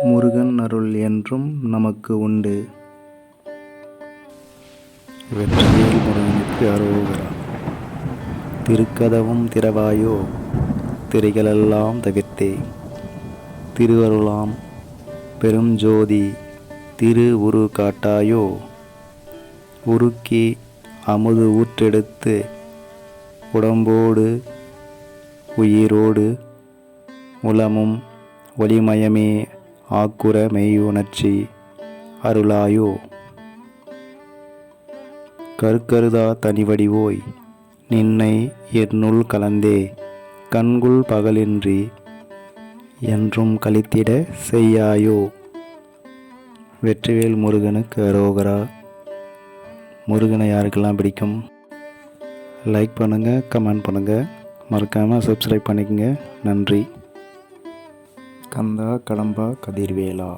முருகன் அருள் என்றும் நமக்கு உண்டு. வெற்றிவேல் முருகனுக்கு அரோகரா. திருக்கதவும் திறவாயோ திரைகளெல்லாம் தவிர்த்தே, திருவருளாம் பெரும் ஜோதி திரு உரு காட்டாயோ, உருக்கி அமுது ஊற்றெடுத்து உடம்போடு உயிரோடு உளமும் ஒளிமயமே ஆக்குற மெய்யுணர்ச்சி அருளாயோ. கருக்கருதா தனிவடிவோய் நின்னை என்னுள் கலந்தே, கண்குள் பகலின்றி என்றும் கழித்திட செய்யாயோ. வெற்றிவேல் முருகனுக்கு அரோகரா. முருகனை யாருக்கெல்லாம் பிடிக்கும்? லைக் பண்ணுங்கள், கமெண்ட் பண்ணுங்கள், மறக்காமல் சப்ஸ்கிரைப் பண்ணிக்கங்க. நன்றி. கந்தா கடம்பா கதிர்வேலா.